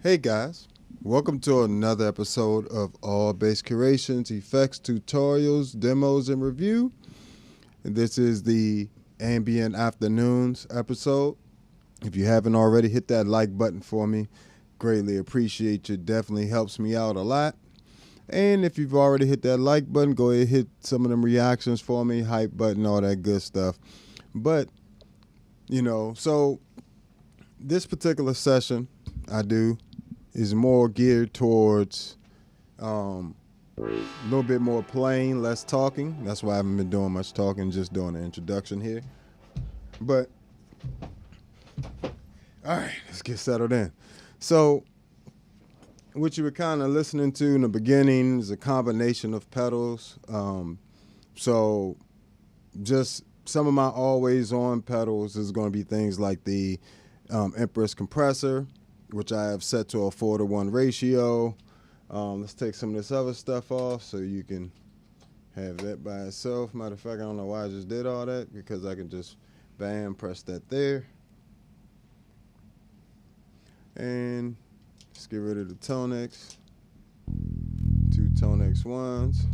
Hey guys, welcome to another episode of All Bass Curations, Effects, Tutorials, Demos, and Review. And this is the Ambient Afternoons episode. If you haven't already, hit that like button for me. Greatly appreciate you. Definitely helps me out a lot. And if you've already hit that like button, go ahead and hit some of them reactions for me, hype button, all that good stuff. But, so this particular session I do is more geared towards a little bit more plain, less talking. That's why I haven't been doing much talking, just doing the introduction here. But, all right, let's get settled in. So, what you were kind of listening to in the beginning is a combination of pedals. So, just some of my always on pedals is going to be things like the Empress compressor, which I have set to a 4:1 ratio. Let's take some of this other stuff off so you can have that by itself. Matter of fact, I don't know why I just did all that, because I can just, bam, press that there. And let's get rid of the ToneX. 2 ToneX ones.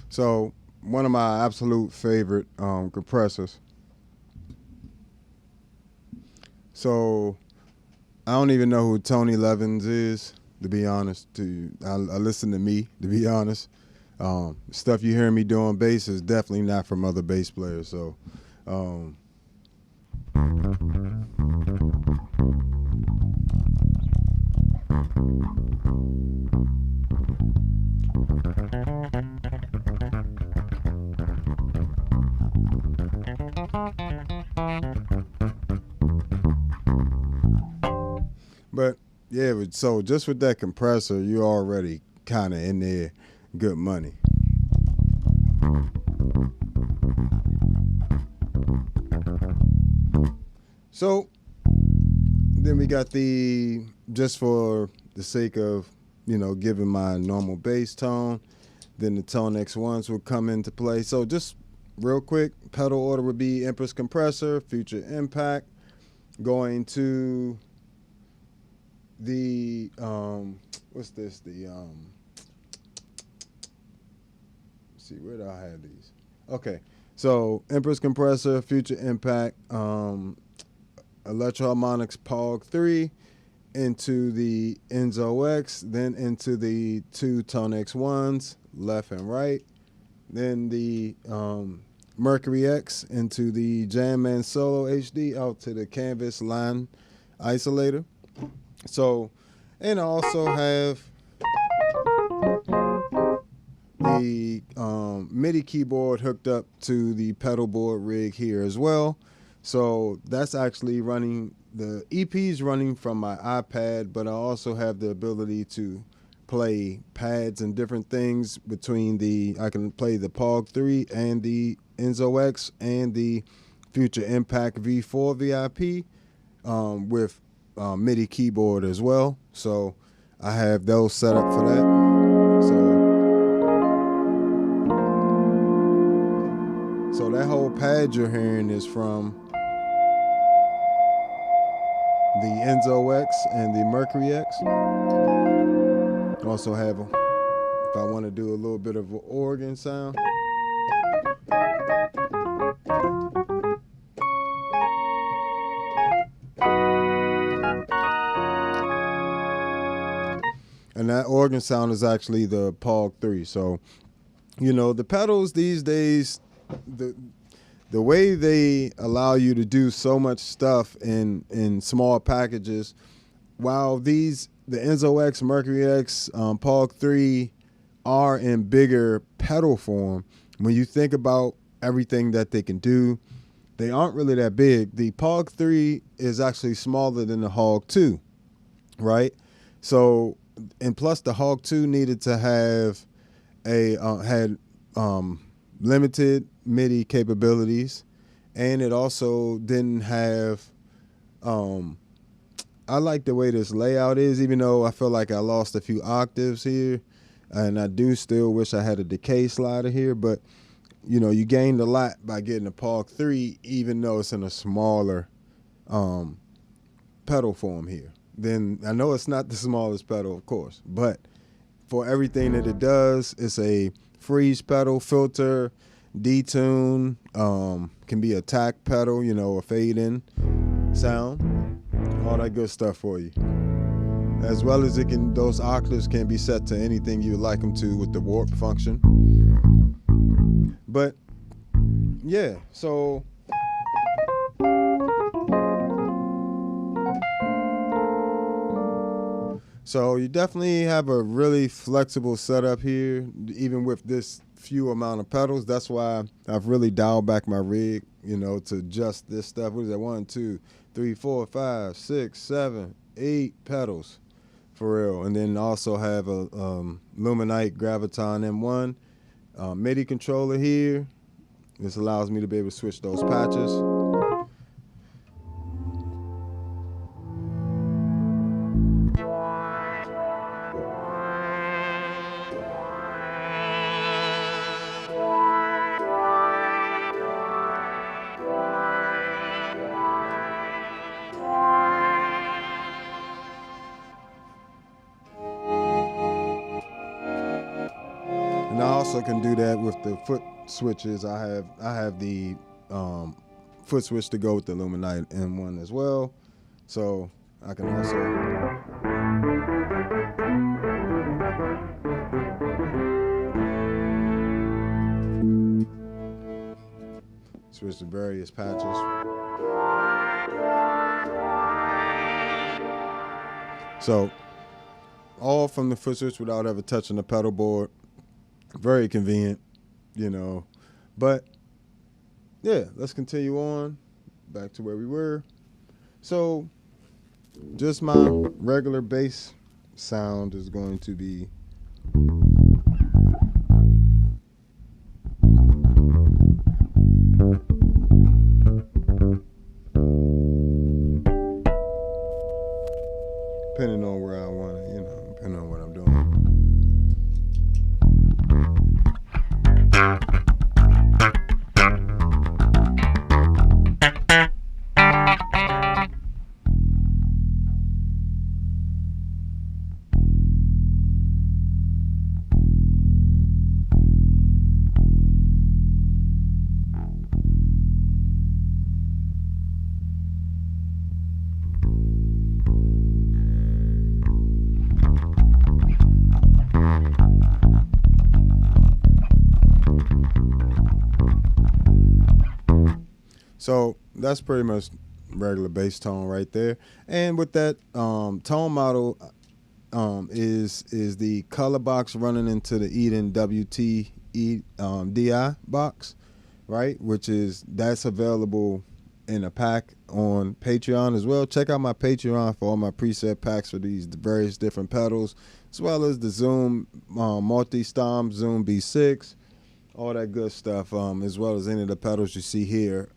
So one of my absolute favorite compressors. So I don't even know who Tony Levins is, to be honest. I listen to me, to be honest. Stuff you hear me doing bass is definitely not from other bass players. So but yeah, so just with that compressor, you're already kind of in there good money. So then we got the, just for the sake of giving my normal bass tone. Then the ToneX ones will come into play. So just real quick, pedal order would be Empress Compressor, Future Impact, going to the what's this? The let's see, where do I have these? Okay, so Empress Compressor, Future Impact, Electro Harmonics Pog 3, into the Enzo X, then into the two ToneX ones, left and right, then the Mercury X into the Jam Man Solo HD out to the Canvas line isolator. So, and I also have the MIDI keyboard hooked up to the pedal board rig here as well. So that's actually running, the EP's running from my iPad, but I also have the ability to play pads and different things between I can play the Pog 3 and the Enzo X and the Future Impact V4 VIP with MIDI keyboard as well. So I have those set up for that. So that whole pad you're hearing is from the Enzo X and the Mercury X. Also have, if I want to do a little bit of an organ sound. And that organ sound is actually the Pog 3. So, the pedals these days, the way they allow you to do so much stuff in small packages, while the Enzo X, Mercury X, Pog 3 are in bigger pedal form, when you think about everything that they can do, they aren't really that big. The Pog 3 is actually smaller than the Hog 2, right? So, and plus the Hog 2 needed to have had limited MIDI capabilities, and it also didn't have I like the way this layout is, even though I feel like I lost a few octaves here, and I do still wish I had a decay slider here, but you gained a lot by getting a Pog 3, even though it's in a smaller pedal form here. Then I know it's not the smallest pedal, of course, but for everything that it does, it's a freeze pedal, filter, detune, can be a tack pedal, a fade in sound, all that good stuff for you. As well as those octaves can be set to anything you would like them to with the warp function. But yeah, so you definitely have a really flexible setup here, even with this few amount of pedals. That's why I've really dialed back my rig, to just this stuff. What is that? 1, 2, 3, 4, 5, 6, 7, 8 pedals for real. And then also have a Luminite Graviton M1 MIDI controller here. This allows me to be able to switch those patches. And I also can do that with the foot switches. I have the foot switch to go with the Luminite M1 as well. So I can also switch to various patches. So all from the foot switch without ever touching the pedal board. Very convenient, But yeah, let's continue on back to where we were. So just my regular bass sound is going to be depending on where I want it, depending on what I'm doing. So that's pretty much regular bass tone right there. And with that tone model is the color box running into the Eden DI box, right? That's available in a pack on Patreon as well. Check out my Patreon for all my preset packs for these various different pedals, as well as the Zoom multi-stomp, Zoom B6, all that good stuff, as well as any of the pedals you see here,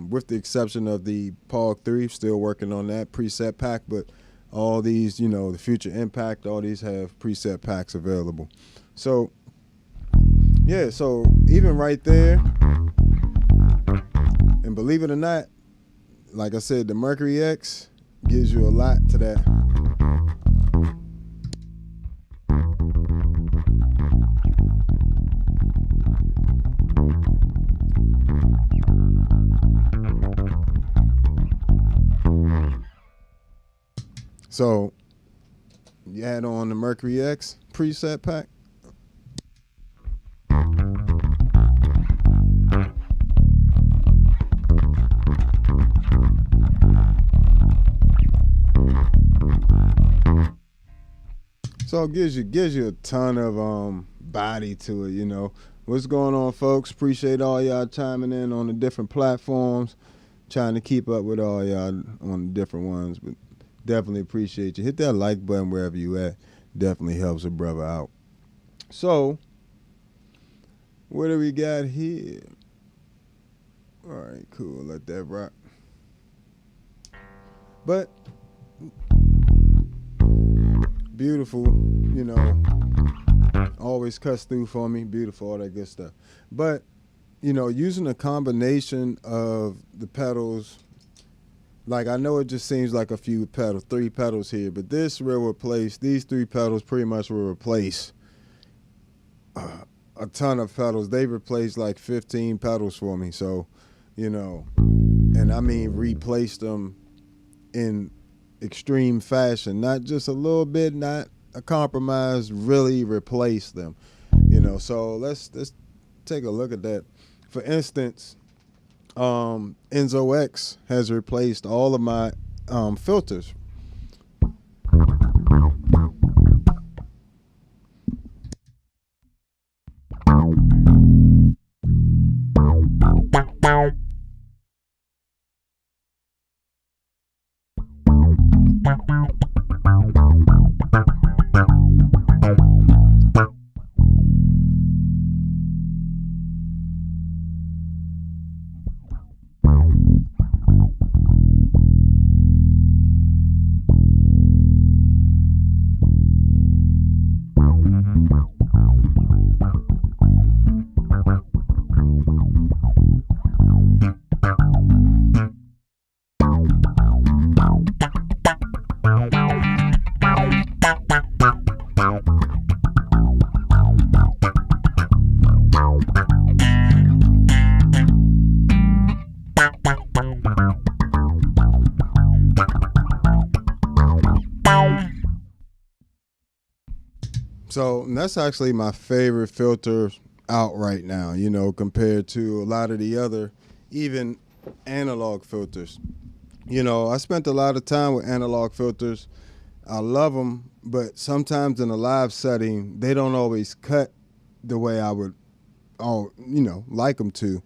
with the exception of the POG 3. Still working on that preset pack, but all these, the Future Impact, all these have preset packs available. So, yeah, so even right there, and believe it or not, like I said, the Mercury X gives you a lot to that. So you add on the Mercury X preset pack. So it gives you a ton of body to it, What's going on, folks? Appreciate all y'all chiming in on the different platforms, trying to keep up with all y'all on the different ones, but definitely appreciate you. Hit that like button wherever you at. Definitely helps a brother out. So, what do we got here? All right, cool. Let that rock. But beautiful, always cuts through for me. Beautiful, all that good stuff. But, using a combination of the pedals, like I know it just seems like a few pedals, 3 pedals here, but these 3 pedals pretty much will replace a ton of pedals. They replaced like 15 pedals for me. So, and I mean replace them in extreme fashion, not just a little bit, not a compromise, really replace them, so let's take a look at that. For instance, Enzo X has replaced all of my filters. So that's actually my favorite filter out right now, compared to a lot of the other, even analog filters. I spent a lot of time with analog filters. I love them, but sometimes in a live setting, they don't always cut the way I would, like them to.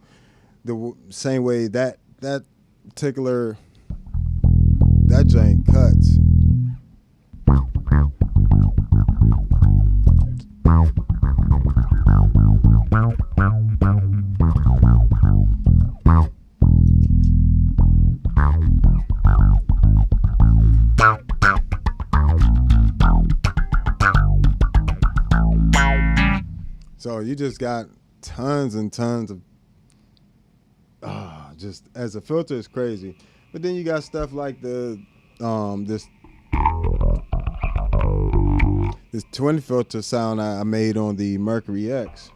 The same way that particular, that jank cuts. So you just got tons and tons of, just as a filter is crazy. But then you got stuff like this twin filter sound I made on the Mercury X.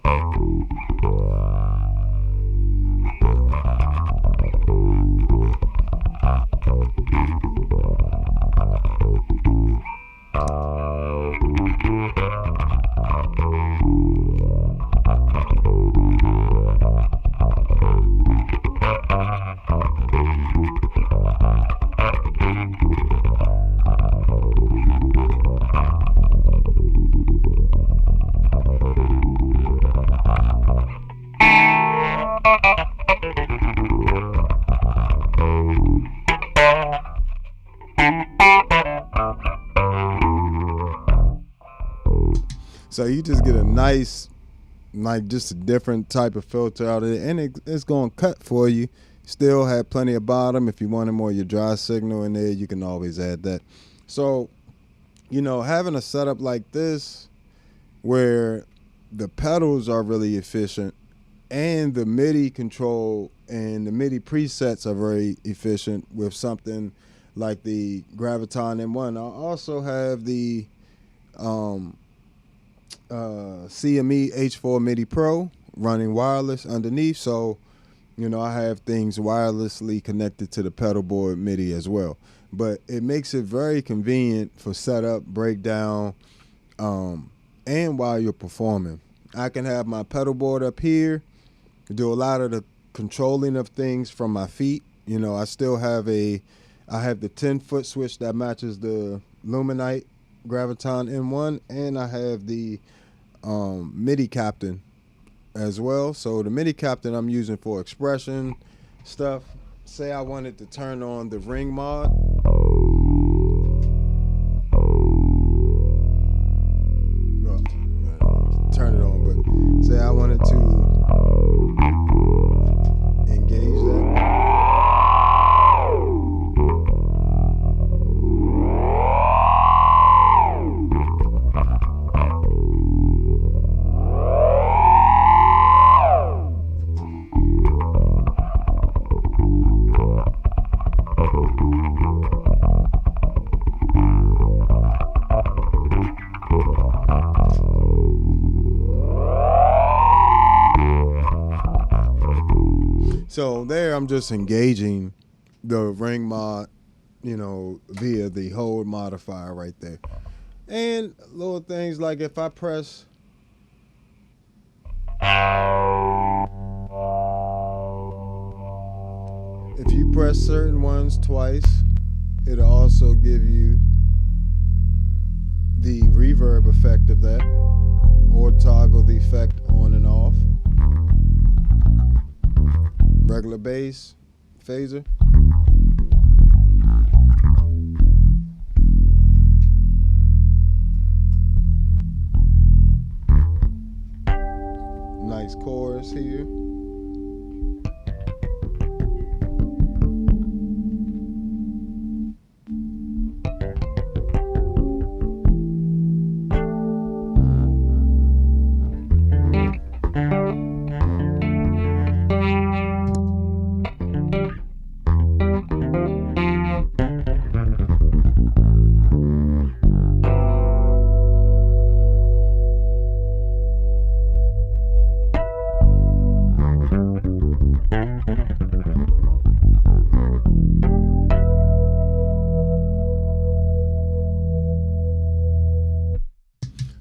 So you just get a nice, like just a different type of filter out of it, and it's going to cut for you. Still have plenty of bottom. If you wanted more of your dry signal in there, you can always add that. So, you know, having a setup like this where the pedals are really efficient and the MIDI control and the MIDI presets are very efficient with something like the Graviton M1. I also have the CME H4 MIDI Pro running wireless underneath, so you know I have things wirelessly connected to the pedal board MIDI as well. But it makes it very convenient for setup, breakdown, and while you're performing. I can have my pedal board up here, do a lot of the controlling of things from my feet. You know, I have the 10-foot switch that matches the Luminite Graviton M1, and I have the MIDI captain as well. So the MIDI captain I'm using for expression stuff. Say I wanted to turn on the ring mod. No, turn it on, but say I wanted to engage that. So there I'm just engaging the ring mod, you know, via the hold modifier right there. And little things like if I press if you press certain ones twice, it'll also give you the reverb effect of that, or toggle the effect on and off. Regular bass, phaser. Nice chorus here.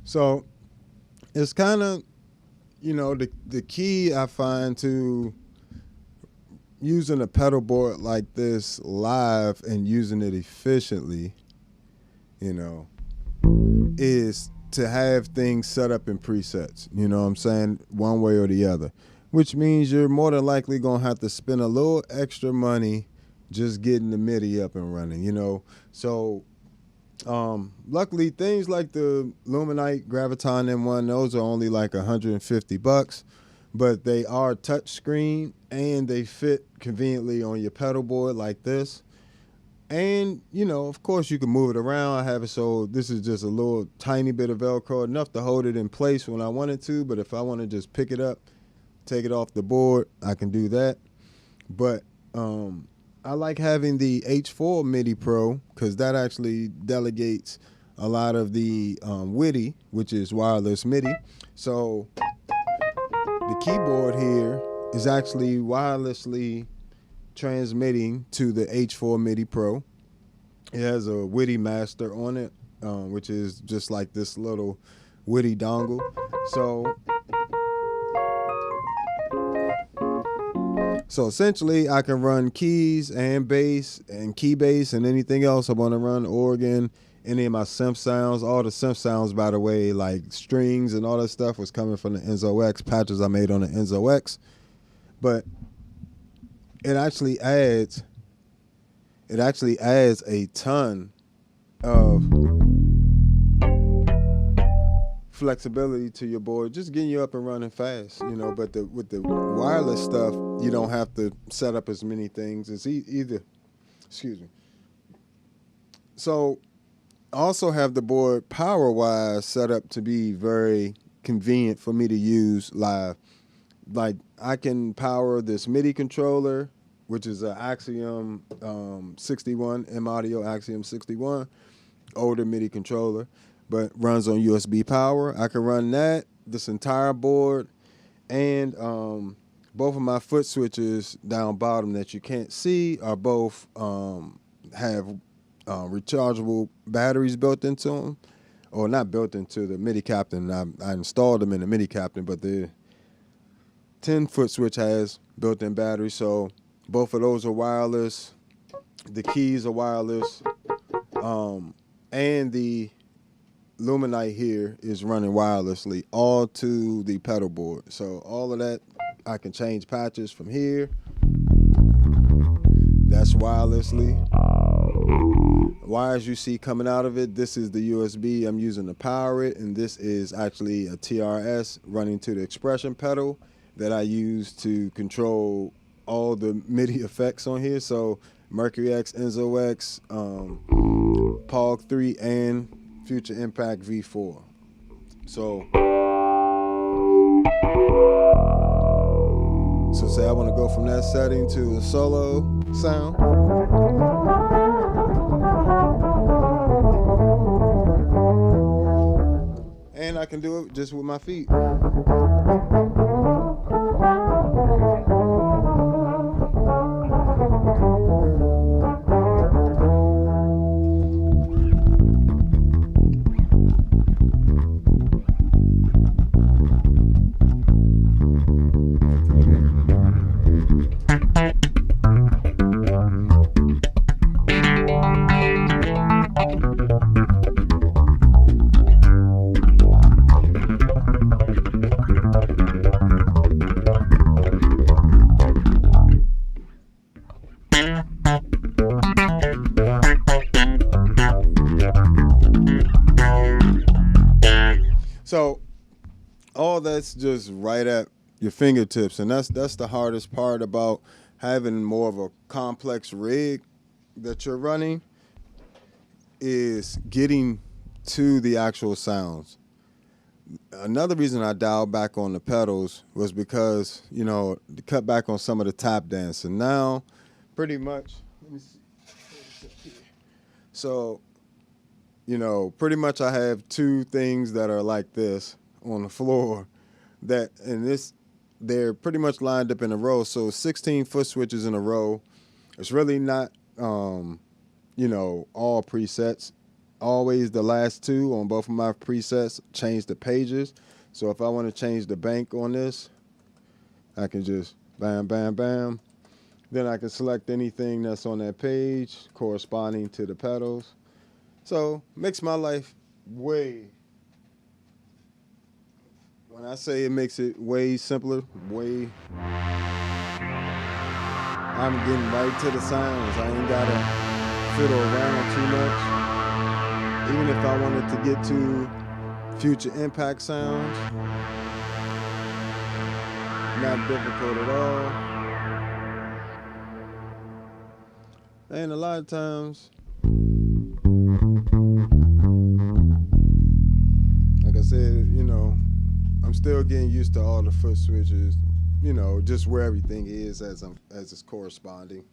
So it's kind of, you know, the key I find to using a pedal board like this live and using it efficiently, you know, is to have things set up in presets, you know what I'm saying, one way or the other, which means you're more than likely going to have to spend a little extra money just getting the MIDI up and running, you know. So luckily things like the Luminite Graviton M1, those are only like $150, but they are touch screen and they fit conveniently on your pedal board like this. And, you know, of course you can move it around. I have it so this is just a little tiny bit of Velcro, enough to hold it in place when I wanted to, but if I want to just pick it up, take it off the board, I can do that. But I like having the H4 MIDI Pro because that actually delegates a lot of the WIDI, which is wireless MIDI. So the keyboard here is actually wirelessly transmitting to the H4 MIDI Pro. It has a WIDI master on it, which is just like this little WIDI dongle. So essentially I can run keys and bass and key bass and anything else I want to run, organ, any of my synth sounds. All the synth sounds, by the way, like strings and all that stuff, was coming from the Enzo X patches I made on the Enzo X. But it actually adds a ton of flexibility to your board, just getting you up and running fast, you know. But with the wireless stuff, you don't have to set up as many things as either. Excuse me. So I also have the board power-wise set up to be very convenient for me to use live. Like, I can power this MIDI controller, which is an Axiom 61, M-Audio Axiom 61, older MIDI controller, but runs on USB power. I can run that, this entire board, and both of my foot switches down bottom that you can't see are both have rechargeable batteries built into them, or not built into the MIDI captain. I installed them in the MIDI captain, but the 10-foot switch has built-in batteries, so both of those are wireless. The keys are wireless, and the Luminite here is running wirelessly, all to the pedal board. So all of that, I can change patches from here. That's wirelessly. Wires you see coming out of it, this is the USB I'm using to power it, and this is actually a TRS running to the expression pedal that I use to control all the MIDI effects on here. So Mercury X, Enzo X, POG 3, and Future Impact V4. So say I want to go from that setting to a solo sound. And I can do it just with my feet. So all that's just right at your fingertips, and that's the hardest part about having more of a complex rig that you're running, is getting to the actual sounds. Another reason I dialed back on the pedals was because, you know, to cut back on some of the tap dancing. Now, pretty much, let me see. So, you know, pretty much I have two things that are like this on the floor that, and this, they're pretty much lined up in a row. So 16 foot switches in a row. It's really not, you know, all presets. Always the last two on both of my presets change the pages. So if I want to change the bank on this, I can just bam, bam, bam. Then I can select anything that's on that page corresponding to the pedals. So makes my life way, when I say it makes it way simpler, way, I'm getting right to the sounds. I ain't gotta fiddle around too much. Even if I wanted to get to future impact sounds, not difficult at all. And a lot of times, like I said, you know, I'm still getting used to all the foot switches, you know, just where everything is as it's corresponding.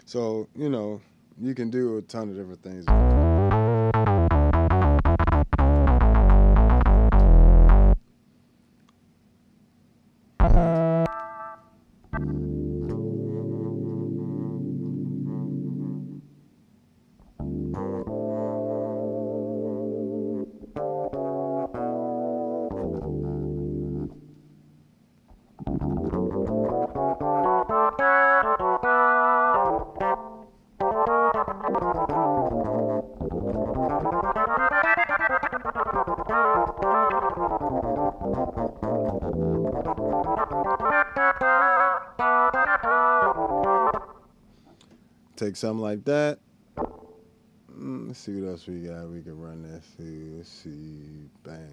So, you know, you can do a ton of different things. take something like that. Let's see what else we got. We can run that through. Let's see. Bam.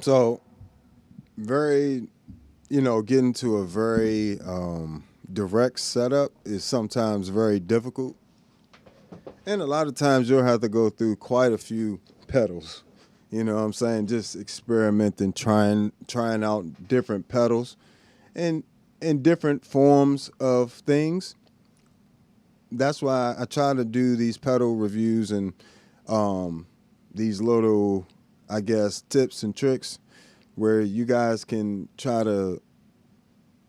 So, very, getting to a very direct setup is sometimes very difficult. And a lot of times you'll have to go through quite a few pedals. You know what I'm saying? Just experimenting, trying out different pedals and different forms of things. That's why I try to do these pedal reviews and these little, I guess, tips and tricks where you guys can try to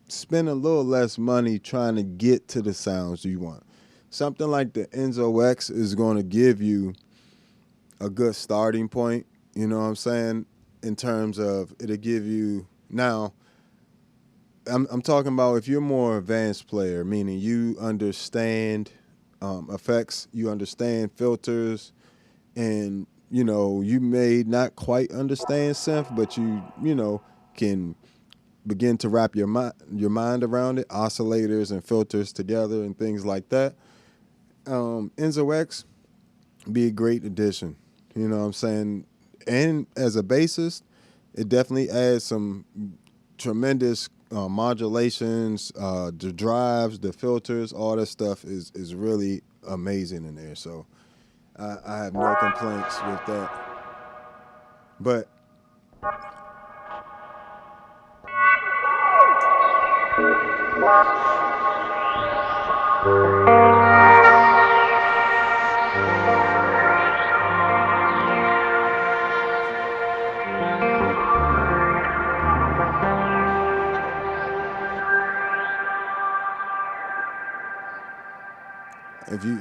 spend a little less money trying to get to the sounds you want. Something like the Enzo X is going to give you a good starting point, you know what I'm saying, in terms of it'll give you, now, I'm talking about if you're a more advanced player, meaning you understand effects, you understand filters, and, you may not quite understand synth, but you can begin to wrap your mind around it, oscillators and filters together and things like that. Enzo X be a great addition, you know what I'm saying? And as a bassist, it definitely adds some tremendous modulations, the drives, the filters, all that stuff is really amazing in there. So I have no complaints with that. But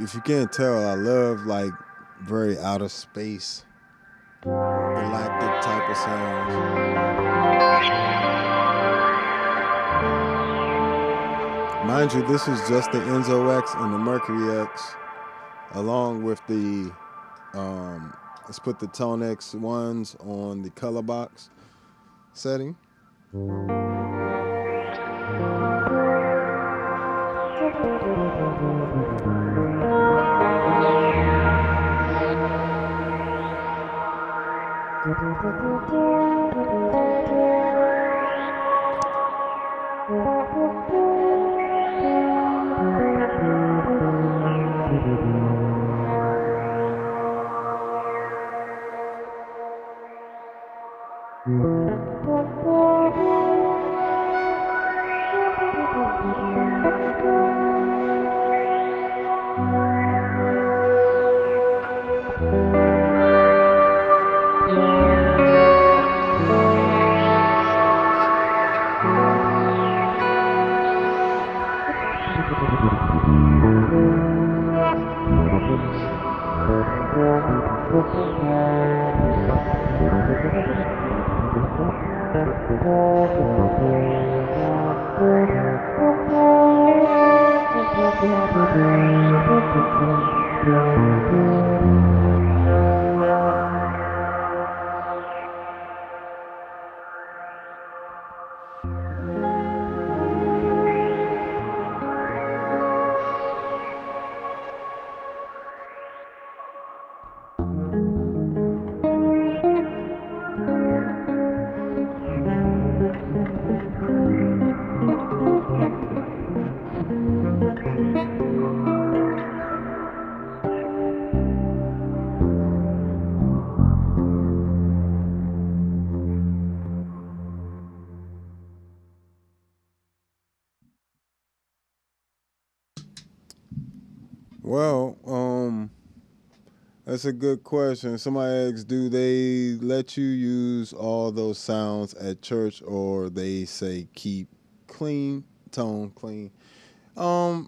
if you can't tell, I love like very outer space, galactic type of sounds. Mind you, this is just the Enzo X and the Mercury X, along with the let's put the ToneX ones on the color box setting. Well, that's a good question. Somebody asks, do they let you use all those sounds at church, or they say keep clean, tone clean? To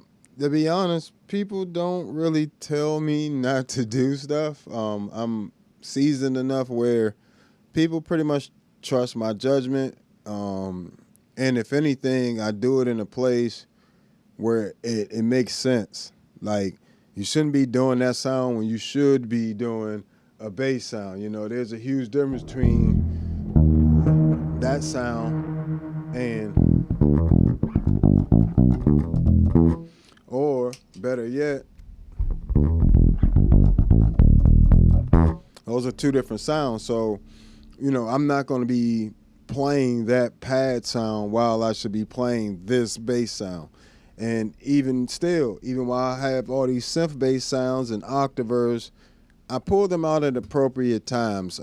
be honest, people don't really tell me not to do stuff. I'm seasoned enough where people pretty much trust my judgment. And if anything, I do it in a place where it makes sense. Like, you shouldn't be doing that sound when you should be doing a bass sound. You know, there's a huge difference between that sound and, or better yet, those are two different sounds. So, you know, I'm not going to be playing that pad sound while I should be playing this bass sound. And even still, even while I have all these synth bass sounds and octavers, I pull them out at appropriate times.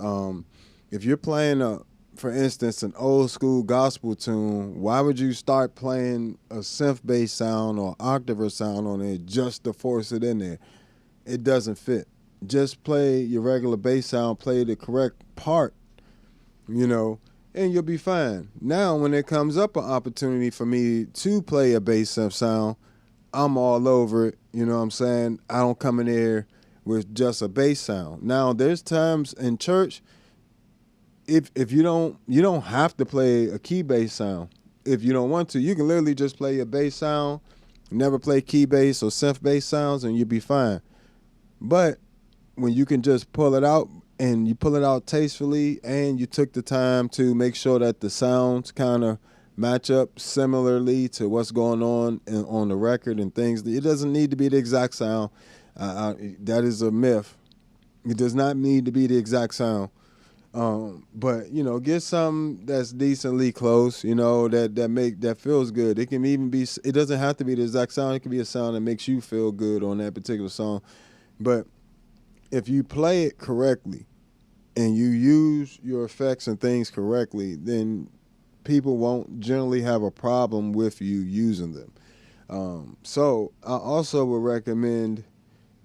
If you're playing, for instance, an old school gospel tune, why would you start playing a synth bass sound or octaver sound on it just to force it in there? It doesn't fit. Just play your regular bass sound, play the correct part, you know, and you'll be fine. Now, when there comes up an opportunity for me to play a bass synth sound, I'm all over it. You know what I'm saying? I don't come in there with just a bass sound. Now, there's times in church, if you don't have to play a key bass sound. If you don't want to, you can literally just play your bass sound, never play key bass or synth bass sounds, and you'll be fine. But when you can just pull it out, and you pull it out tastefully, and you took the time to make sure that the sounds kind of match up similarly to what's going on the record and things. It doesn't need to be the exact sound. That is a myth. It does not need to be the exact sound. But, you know, get something that's decently close, you know, that feels good. It can even be, it doesn't have to be the exact sound. It can be a sound that makes you feel good on that particular song. But if you play it correctly and you use your effects and things correctly, then people won't generally have a problem with you using them. So I also would recommend,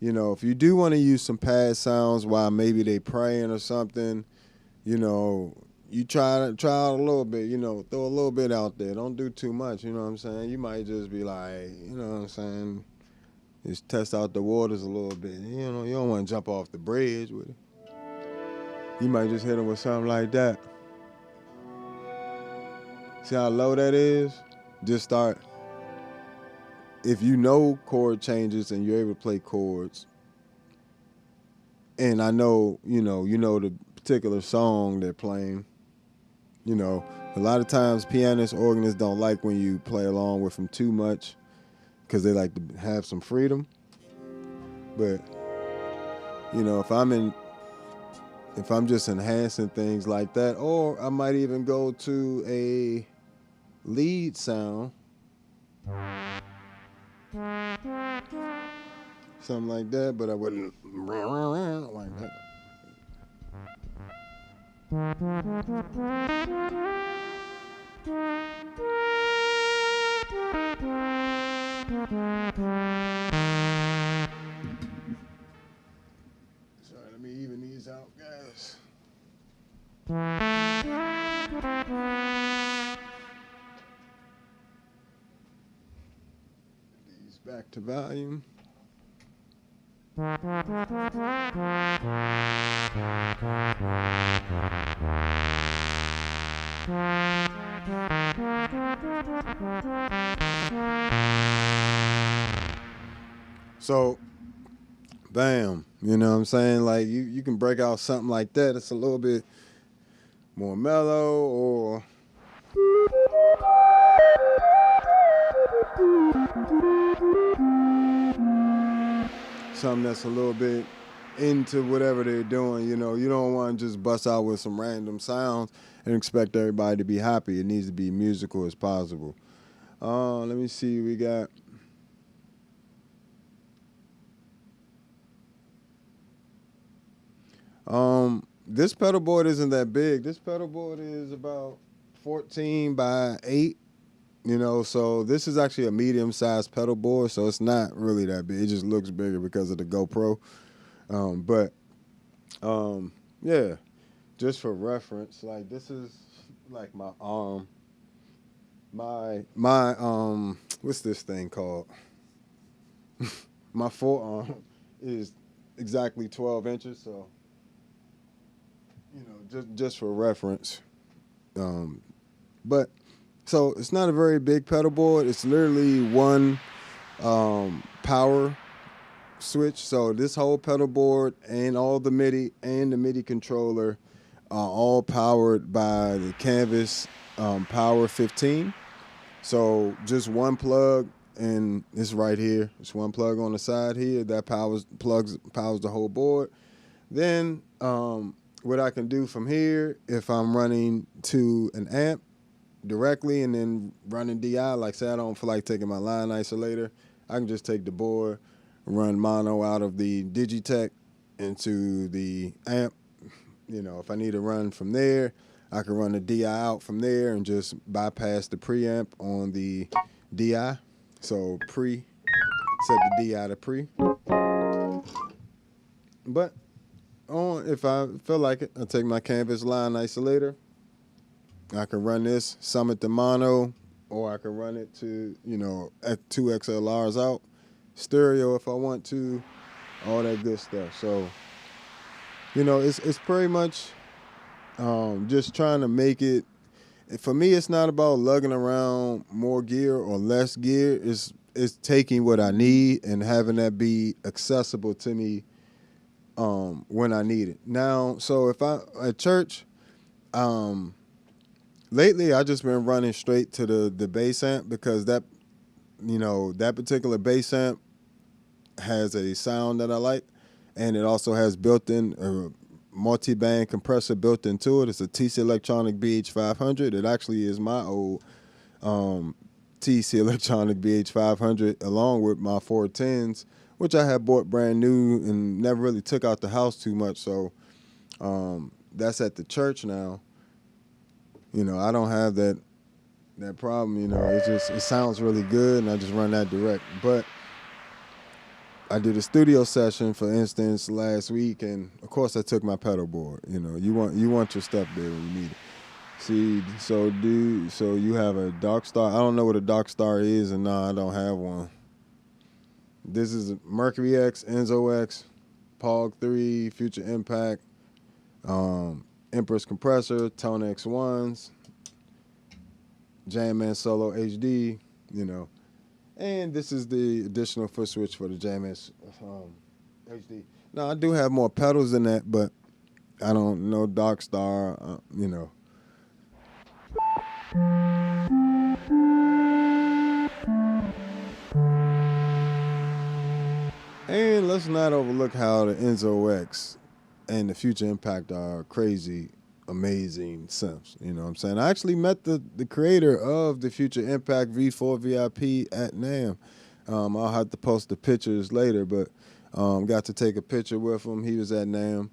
you know, if you do want to use some pad sounds while maybe they praying or something, you know, you try out a little bit, you know, throw a little bit out there. Don't do too much, you know what I'm saying? You might just be like, you know what I'm saying, just test out the waters a little bit. You know, you don't want to jump off the bridge with it. You might just hit them with something like that. See how low that is? Just start. If you know chord changes and you're able to play chords, and I know, you know the particular song they're playing, you know, a lot of times pianists, organists don't like when you play along with them too much because they like to have some freedom. But, you know, if I'm just enhancing things like that, or I might even go to a lead sound, something like that, but I wouldn't like that. Sorry, let me even these out, guys. These back to volume. So bam. You know what I'm saying? Like you can break out something like that. It's a little bit more mellow, or something that's a little bit into whatever they're doing. You know, you don't want to just bust out with some random sounds and expect everybody to be happy. It needs to be musical as possible. Let me see. We got. This pedal board isn't that big. This pedal board is about 14 by 8. You know, so this is actually a medium-sized pedal board, so it's not really that big. It just looks bigger because of the GoPro. But yeah, just for reference, like this is like my arm. My what's this thing called? My forearm is exactly 12 inches, so you know, just for reference. But so it's not a very big pedal board. It's literally one power switch. So this whole pedal board and all the MIDI and the MIDI controller are all powered by the Canvas Power 15. So just one plug, and it's right here. It's one plug on the side here that powers the whole board. Then what I can do from here, if I'm running to an amp directly and then running DI, like say I don't feel like taking my line isolator, I can just take the board, run mono out of the Digitech into the amp. You know, if I need to run from there, I can run the DI out from there and just bypass the preamp on the DI. So set the DI to pre. But if I feel like it, I take my Canvas line isolator. I can run this, summit to mono, or I can run it to, you know, at 2 XLRs out, stereo if I want to, all that good stuff. So, you know, it's pretty much just trying to make it. For me, it's not about lugging around more gear or less gear. It's taking what I need and having that be accessible to me when I need it. Now, so if I at church, lately I just been running straight to the bass amp, because that, you know, that particular bass amp has a sound that I like, and it also has built-in multi-band compressor built into it. It's a TC Electronic BH500. It actually is my old TC Electronic BH500 along with my 410s, which I had bought brand new and never really took out the house too much. So that's at the church now. You know, I don't have that problem. You know, it sounds really good, and I just run that direct. But I did a studio session, for instance, last week, and of course I took my pedal board. You know, you want your stuff there when you need it. See, so you have a Dark Star. I don't know what a Dark Star is, and no, I don't have one. This is a Mercury X, Enzo X, Pog 3, Future Impact, Empress Compressor, ToneX 1s, Jamman Solo HD, you know. And this is the additional foot switch for the Jamman HD. Now, I do have more pedals than that, but I don't know Dark Star, you know. And let's not overlook how the Enzo X and the Future Impact are crazy, amazing synths. You know what I'm saying? I actually met the creator of the Future Impact V4 VIP at NAMM. I'll have to post the pictures later, but got to take a picture with him. He was at NAMM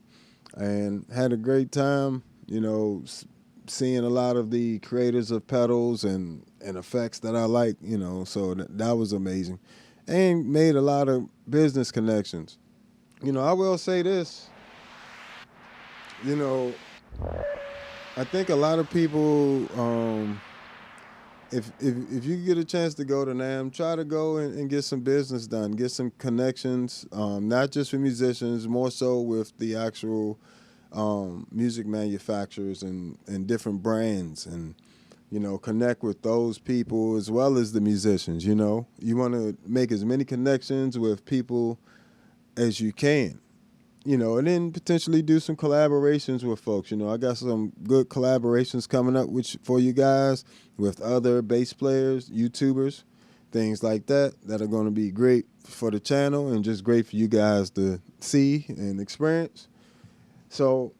and had a great time, you know, seeing a lot of the creators of pedals and effects that I like, you know, so that was amazing. And made a lot of business connections. You know, I will say this, you know, I think a lot of people, if you get a chance to go to NAMM, try to go and get some business done, get some connections, not just with musicians, more so with the actual music manufacturers and different brands, and, you know, connect with those people as well as the musicians. You know, you want to make as many connections with people as you can. And then potentially do some collaborations with folks. I got some good collaborations coming up for you guys with other bass players, YouTubers, things like that are going to be great for the channel and just great for you guys to see and experience. So,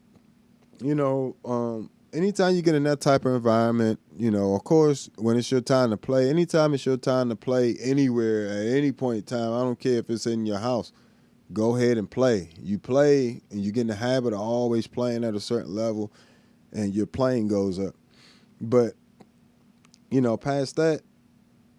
anytime you get in that type of environment, of course, when it's your time to play, anytime it's your time to play anywhere at any point in time, I don't care if it's in your house, go ahead and play. You play and you get in the habit of always playing at a certain level and your playing goes up. But, past that,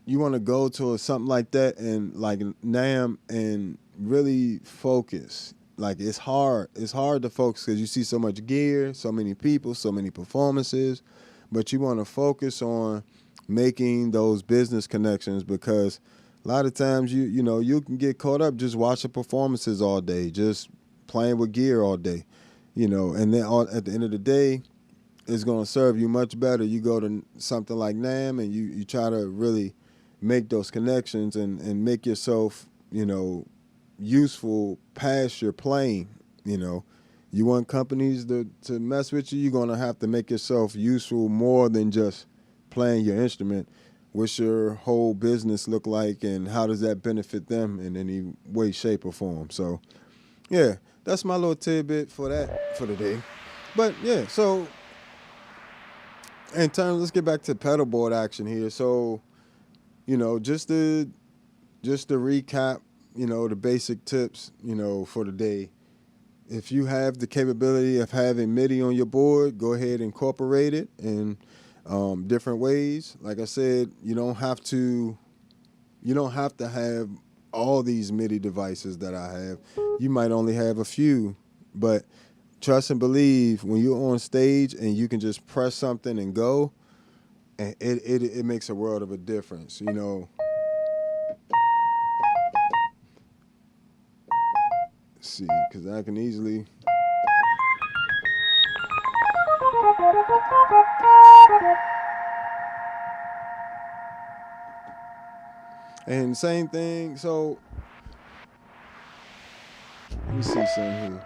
you want to go to something like that and like NAMM and really focus. Like it's hard. It's hard to focus because you see so much gear, so many people, so many performances. But you want to focus on making those business connections because a lot of times you can get caught up just watching performances all day, just playing with gear all day, and then at the end of the day, it's going to serve you much better. You go to something like NAMM and you try to really make those connections and make yourself, useful past your playing. You want companies to mess with you, you're going to have to make yourself useful more than just playing your instrument. What's your whole business look like, and how does that benefit them in any way, shape, or form? So, yeah, that's my little tidbit for that for today. But, yeah, so in terms, let's get back to pedal board action here. So, just to recap, the basic tips, for the day. If you have the capability of having MIDI on your board, go ahead and incorporate it in different ways. Like I said, you don't have to have all these MIDI devices that I have. You might only have a few, but trust and believe when you're on stage and you can just press something and go, and it makes a world of a difference. See, because I can easily. And same thing, so let me see something here.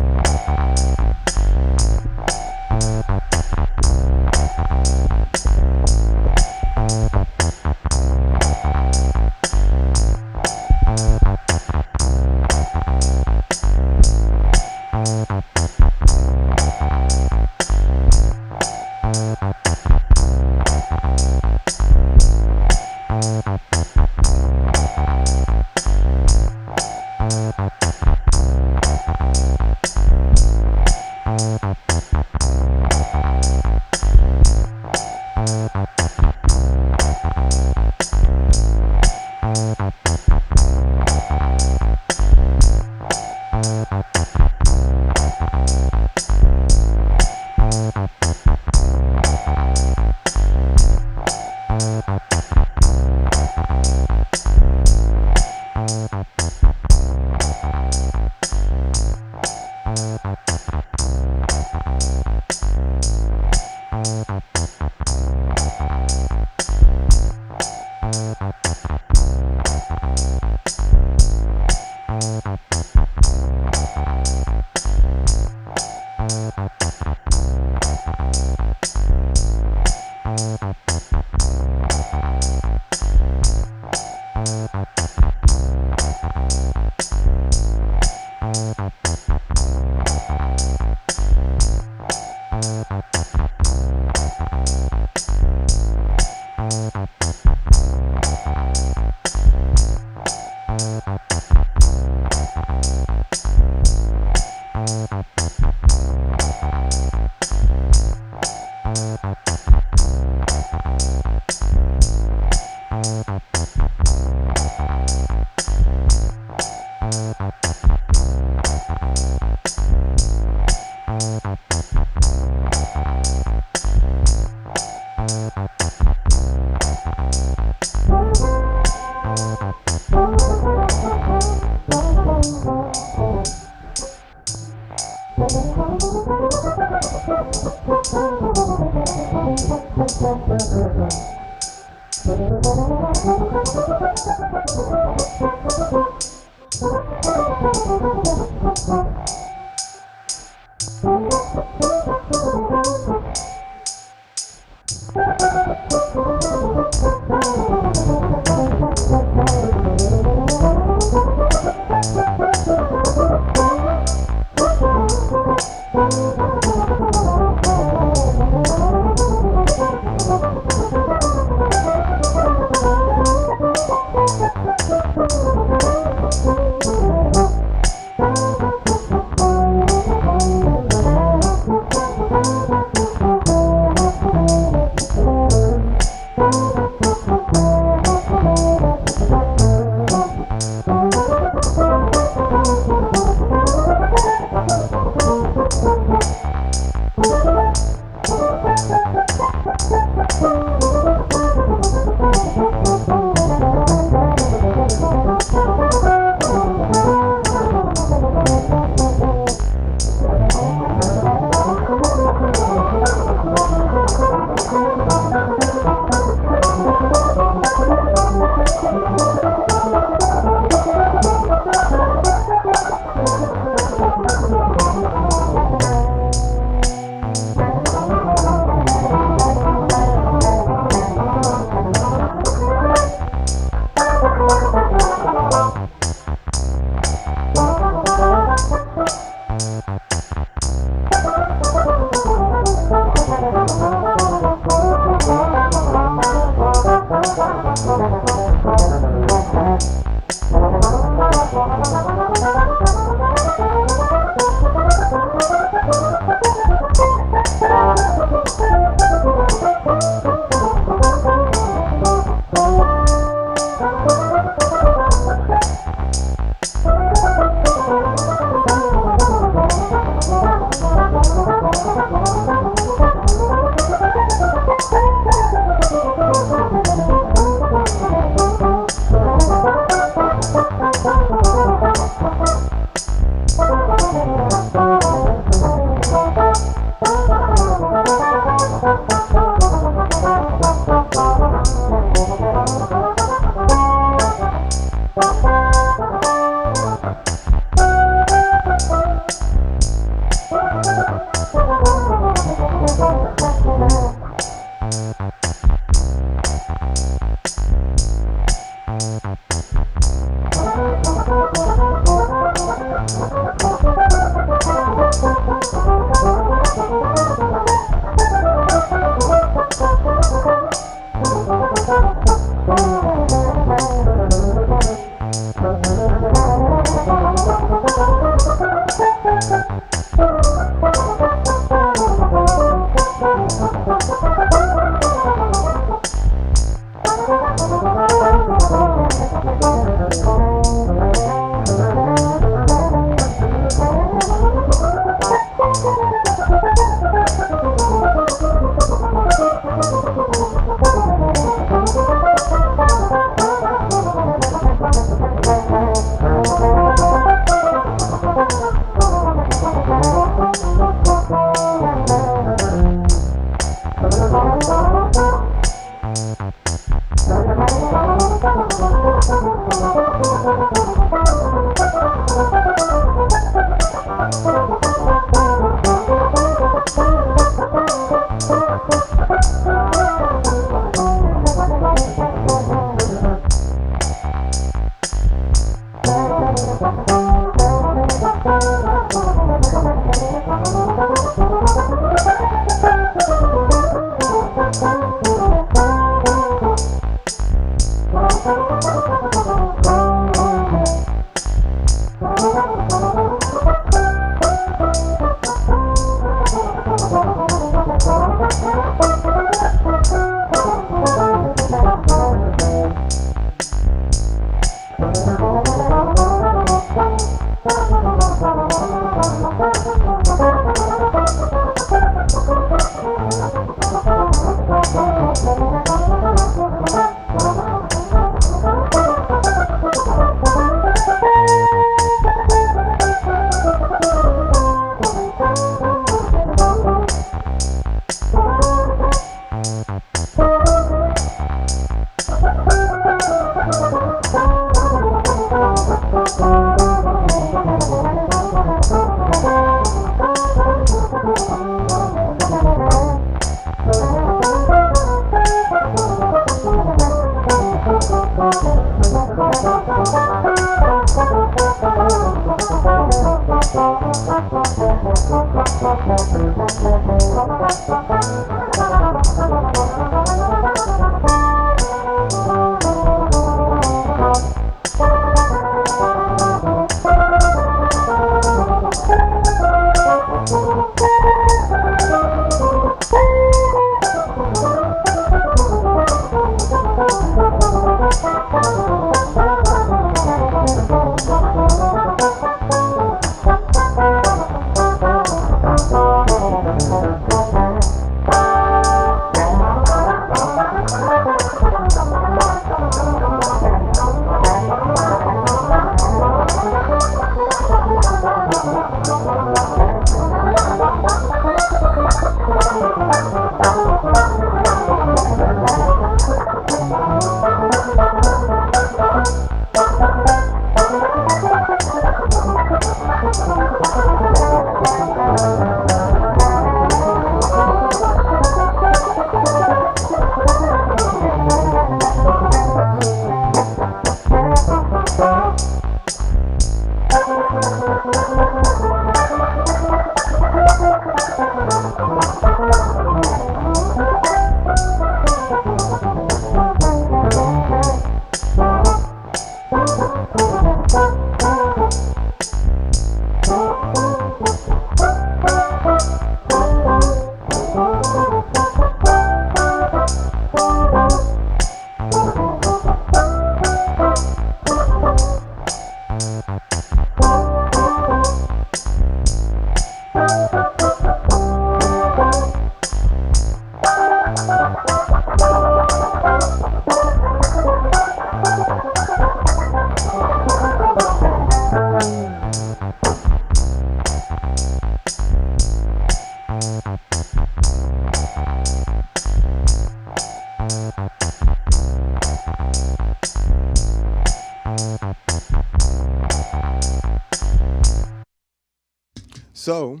So,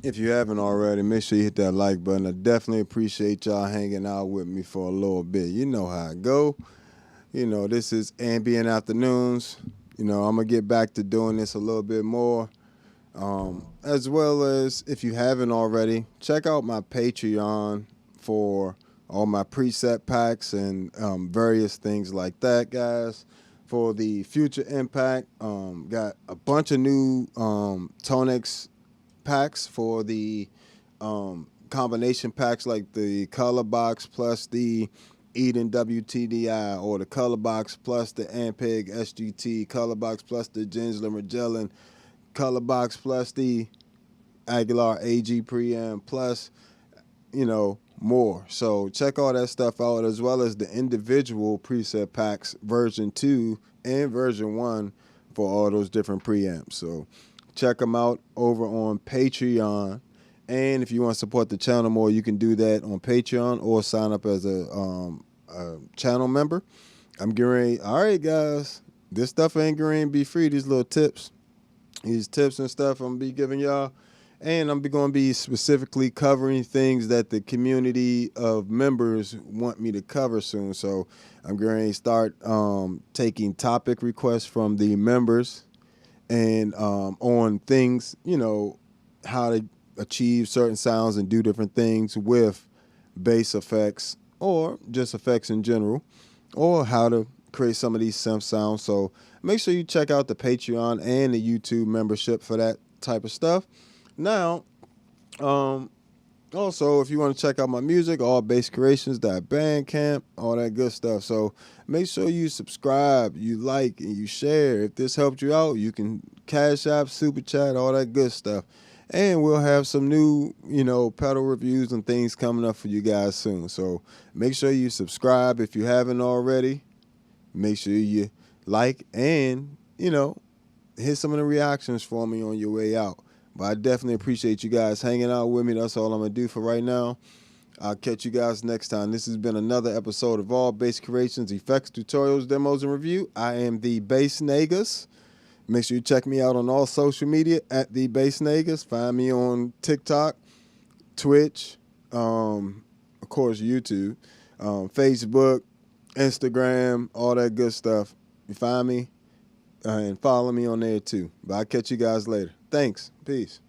if you haven't already, make sure you hit that like button. I definitely appreciate y'all hanging out with me for a little bit. You know how it go. You know, this is Ambient Afternoons. You know, I'm going to get back to doing this a little bit more. As well as, if you haven't already, check out my Patreon for all my preset packs and various things like that, guys. For the future impact, got a bunch of new ToneX packs for the combination packs, like the color box plus the Eden WTDI, or the color box plus the Ampeg SGT, color box plus the Gensler Magellan, color box plus the Aguilar AG preamp, plus, you know, more. So check all that stuff out, as well as the individual preset packs, version 2 and version 1, for all those different preamps. So check them out over on Patreon. And if you want to support the channel more, you can do that on Patreon or sign up as a channel member. I'm getting ready. All right, guys, this stuff ain't going to be free. These little tips, these tips and stuff I'm going to be giving y'all. And I'm going to be specifically covering things that the community of members want me to cover soon. So I'm going to start taking topic requests from the members, and on things, you know, how to achieve certain sounds and do different things with bass effects, or just effects in general, or how to create some of these synth sounds. So make sure you check out the Patreon and the YouTube membership for that type of stuff. Now, also, if you want to check out my music, allbasscreations.bandcamp, all that good stuff. So make sure you subscribe, you like, and you share. If this helped you out, you can Cash App, Super Chat, all that good stuff. And we'll have some new, you know, pedal reviews and things coming up for you guys soon. So make sure you subscribe if you haven't already. Make sure you like and, you know, hit some of the reactions for me on your way out. But I definitely appreciate you guys hanging out with me. That's all I'm going to do for right now. I'll catch you guys next time. This has been another episode of All Bass Creations, Effects, Tutorials, Demos, and Review. I am the Bass Negus. Make sure you check me out on all social media at the Bass Negus. Find me on TikTok, Twitch, of course, YouTube, Facebook, Instagram, all that good stuff. You find me and follow me on there too. But I'll catch you guys later. Thanks. Peace.